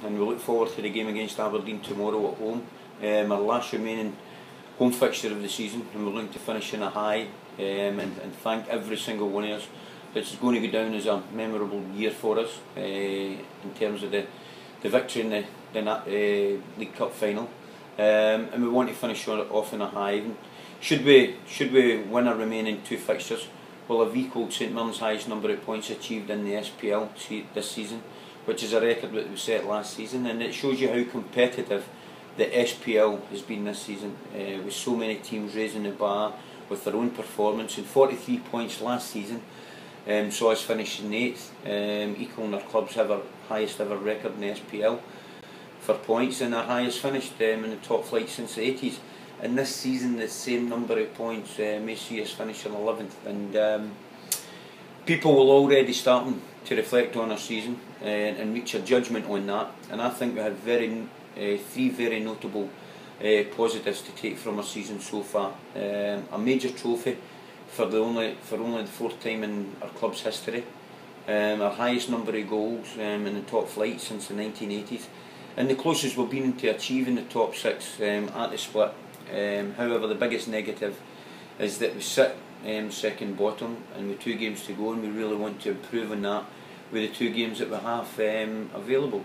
and we look forward to the game against Aberdeen tomorrow at home. Our last remaining home fixture of the season, and we're looking to finish in a high, and thank every single one of us. It's going to go down as a memorable year for us in terms of the victory in the League Cup final, and we want to finish off in a high. Even should we win our remaining 2 fixtures, we'll have equalled St Mirren's highest number of points achieved in the SPL this season, which is a record that we set last season, and it shows you how competitive the SPL has been this season, with so many teams raising the bar with their own performance. And 43 points last season saw us finishing 8th, equalling our club's highest ever record in the SPL for points, and our highest finished in the top flight since the 80s. And this season the same number of points may see us finish in 11th, and people will already starting to reflect on our season and reach a judgment on that. And I think we have 3 very notable positives to take from our season so far. A major trophy for only the 4th time in our club's history, our highest number of goals in the top flight since the 1980s, and the closest we've been to achieving the top 6 at the split. However, the biggest negative is that we sit second bottom and with 2 games to go, and we really want to improve on that with the 2 games that we have available.